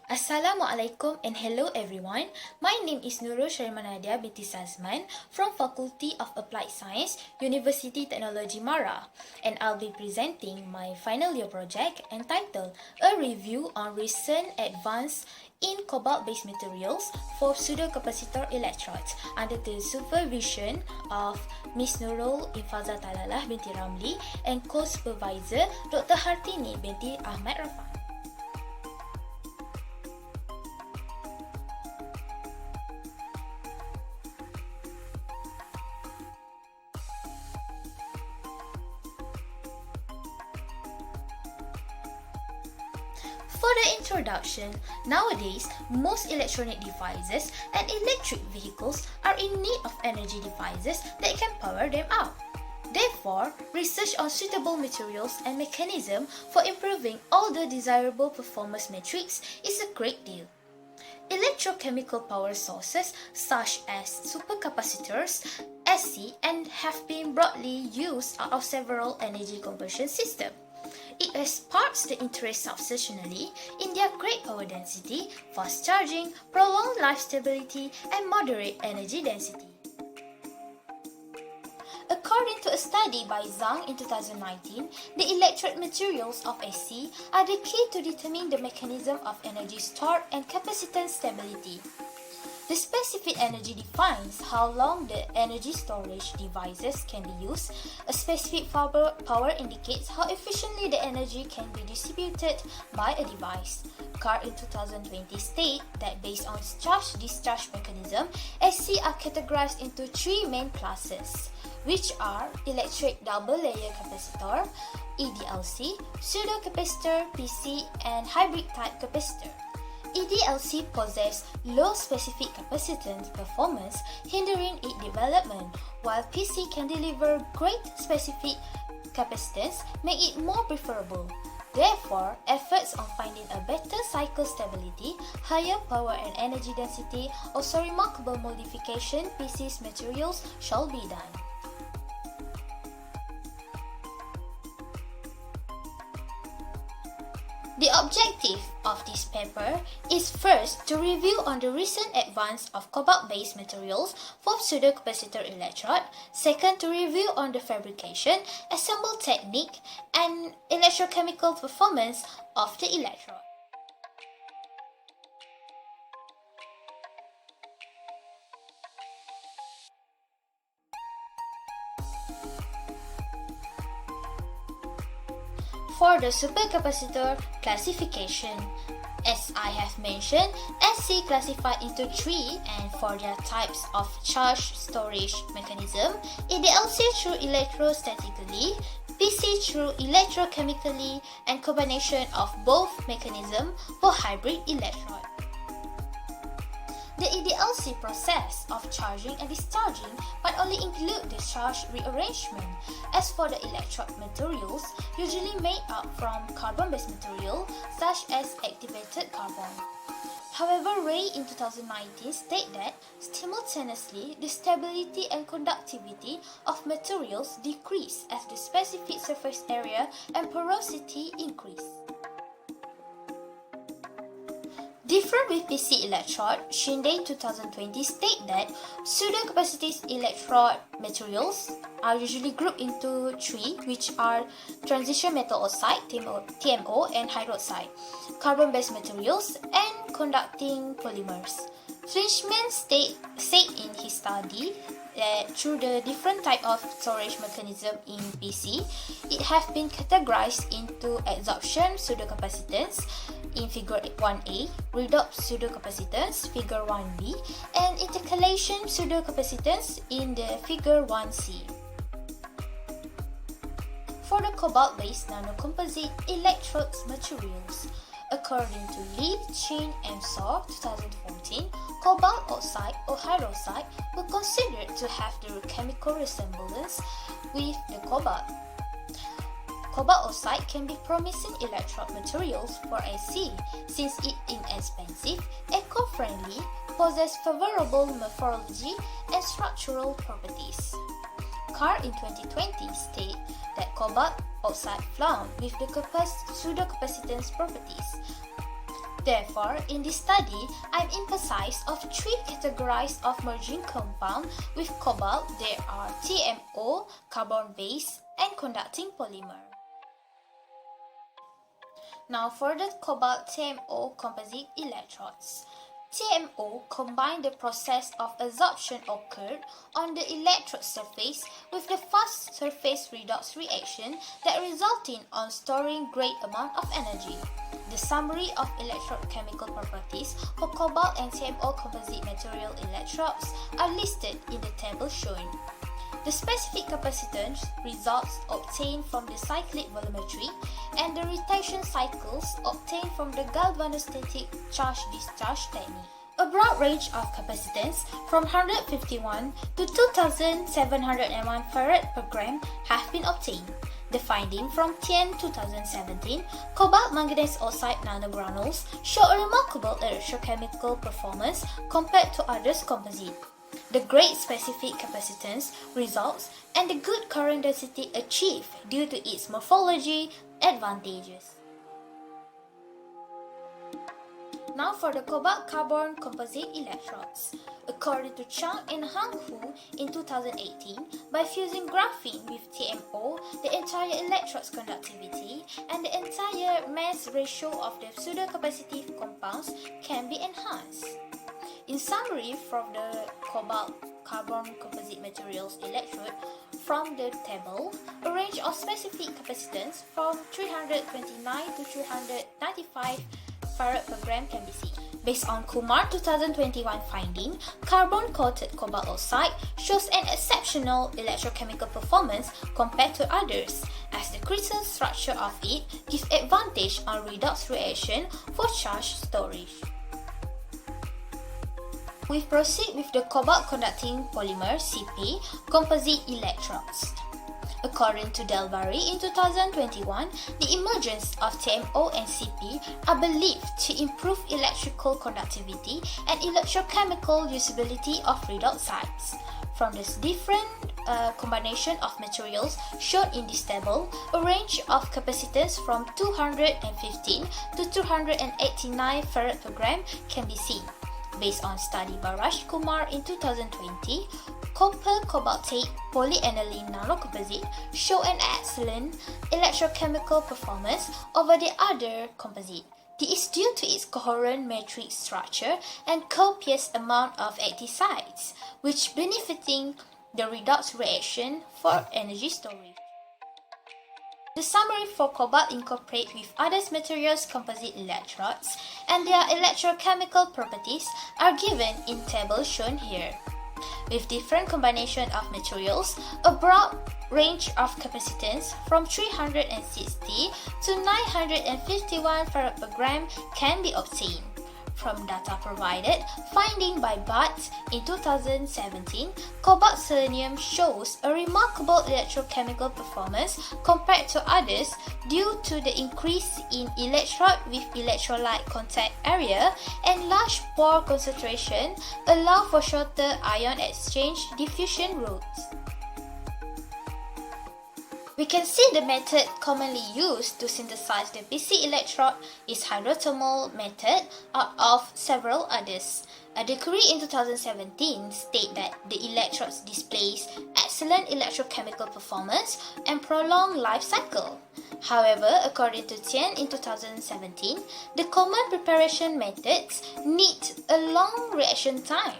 Assalamualaikum and hello everyone. My name is Nurul Sharmanadia binti Sazman from Faculty of Applied Science, University Technology Mara, and I'll be presenting my final year project entitled A Review on Recent Advances in Cobalt-based Materials for Pseudocapacitor Electrodes under the supervision of Ms. Nurul Infaza Talalah binti Ramli and co-supervisor Dr. Hartini binti Ahmad Rafan. For the introduction, nowadays, most electronic devices and electric vehicles are in need of energy devices that can power them up. Therefore, research on suitable materials and mechanism for improving all the desirable performance metrics is a great deal. Electrochemical power sources such as supercapacitors, SC, and have been broadly used out of several energy conversion systems. It sparks the interest substantially in their great power density, fast charging, prolonged life stability, and moderate energy density. According to a study by Zhang in 2019, the electrode materials of SC are the key to determine the mechanism of energy stored and capacitance stability. The specific energy defines how long the energy storage devices can be used. A specific power indicates how efficiently the energy can be distributed by a device. Carr in 2020 state that based on charge-discharge mechanism, SC are categorized into three main classes, which are electric double layer capacitor, EDLC, pseudocapacitor, PC, and hybrid type capacitor. EDLC possess low specific capacitance performance, hindering its development, while PC can deliver great specific capacitance, make it more preferable. Therefore, efforts on finding a better cycle stability, higher power and energy density, also remarkable modification PC's materials shall be done. The objective of this paper is first to review on the recent advance of cobalt-based materials for pseudocapacitor electrode, second to review on the fabrication, assembly technique, and electrochemical performance of the electrode. For the supercapacitor classification, as I have mentioned, SC classified into three, and for their types of charge storage mechanism, EDLC through electrostatically, PC through electrochemically, and combination of both mechanism for hybrid electrode. The EDLC process of charging and discharging might only include the charge rearrangement. As for the electrode materials, usually made up from carbon-based material such as activated carbon. However, Ray in 2019 stated that simultaneously the stability and conductivity of materials decrease as the specific surface area and porosity increase. Different with PC electrode, Shinde 2020 state that pseudocapacitor electrode materials are usually grouped into three, which are transition metal oxide, TMO, and hydroxide, carbon-based materials, and conducting polymers. Fleischmann said in his study that through the different type of storage mechanism in PC, it have been categorized into adsorption pseudocapacitance in figure 1A, redox pseudocapacitance figure 1B, and intercalation pseudocapacitance in the figure 1C. For the cobalt-based nanocomposite electrodes materials, according to Lee, Chin, and Saw 2014, cobalt oxide or hydroxide were considered to have the chemical resemblance with the cobalt. Cobalt oxide can be promising electrode materials for SC since it is inexpensive, eco-friendly, possesses favorable morphology and structural properties. Carr in 2020 stated that cobalt oxide found with the pseudocapacitance properties. Therefore, in this study, I'm emphasized of three categories of merging compound with cobalt. There are TMO, carbon-based, and conducting polymer. Now for the cobalt TMO composite electrodes. TMO combine the process of adsorption occurred on the electrode surface with the fast surface redox reaction that resulting on storing great amount of energy. The summary of electrochemical properties for cobalt and TMO composite material electrodes are listed in the table shown. The specific capacitance results obtained from the cyclic volumetry and the rotation cycles obtained from the galvanostatic charge-discharge technique. A broad range of capacitance from 151 to 2701 farad per gram have been obtained. The finding from TN 2017, cobalt manganese oxide nanogranules show a remarkable electrochemical performance compared to others composite. The great specific capacitance results and the good current density achieved due to its morphology advantages. Now for the cobalt carbon composite electrodes. According to Chang and Hang Hu in 2018, by fusing graphene with TMO, the entire electrode's conductivity and the entire mass ratio of the pseudocapacitive compounds can be enhanced. In summary, from the cobalt carbon composite materials electrode, from the table, a range of specific capacitance from 329 to 395 farad per gram can be seen. Based on Kumar 2021 finding, carbon-coated cobalt oxide shows an exceptional electrochemical performance compared to others, as the crystal structure of it gives advantage on redox reaction for charge storage. We proceed with the cobalt conducting polymer CP composite electrodes. According to Delvari in 2021, the emergence of TMO and CP are believed to improve electrical conductivity and electrochemical usability of redox sites. From this different combination of materials shown in this table, a range of capacitance from 215 to 289 farad per gram can be seen. Based on study by Raj Kumar in 2020, copper cobaltate polyaniline nanocomposite show an excellent electrochemical performance over the other composite. This is due to its coherent matrix structure and copious amount of active sites, which benefiting the redox reaction for energy storage. The summary for cobalt incorporate with other materials composite electrodes and their electrochemical properties are given in table shown here. With different combination of materials, a broad range of capacitance from 360 to 951 farad per gram can be obtained. From data provided, finding by Butt in 2017, cobalt selenium shows a remarkable electrochemical performance compared to others due to the increase in electrode with electrolyte contact area and large pore concentration allow for shorter ion exchange diffusion routes. We can see the method commonly used to synthesize the PC electrode is hydrothermal method out of several others. A decree in 2017 states that the electrodes displays excellent electrochemical performance and prolonged life cycle. However, according to Tian in 2017, the common preparation methods need a long reaction time.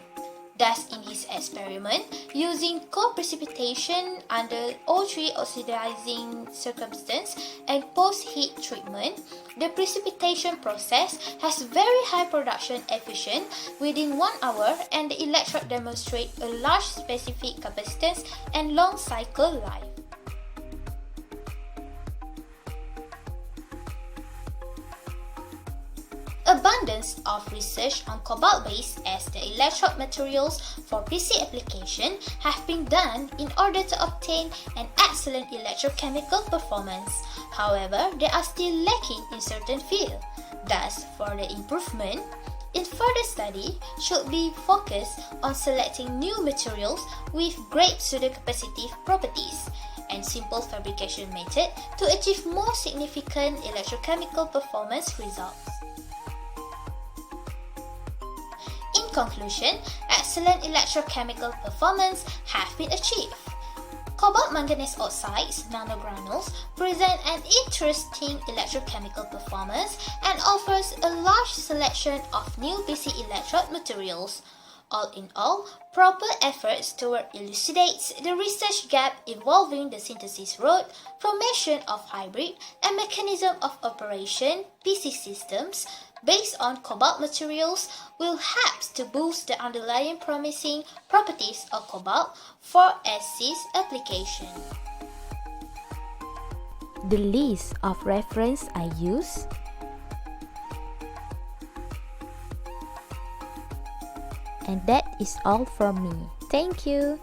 Thus, in his experiment, using co-precipitation under O3 oxidizing circumstance and post-heat treatment, the precipitation process has very high production efficiency within 1 hour and the electrode demonstrates a large specific capacitance and long cycle life. Abundance of research on cobalt-based as the electrode materials for PC application have been done in order to obtain an excellent electrochemical performance. However, they are still lacking in certain fields. Thus, for the improvement, in further study should be focused on selecting new materials with great pseudocapacitive properties and simple fabrication method to achieve more significant electrochemical performance results. conclusion, excellent electrochemical performance have been achieved. Cobalt manganese oxides nanogranules present an interesting electrochemical performance and offers a large selection of new BC electrode materials. All in all, proper efforts toward elucidates the research gap involving the synthesis route, formation of hybrid, and mechanism of operation PC systems based on cobalt materials will help to boost the underlying promising properties of cobalt for SC's application. The list of reference I use. And that is all from me. Thank you.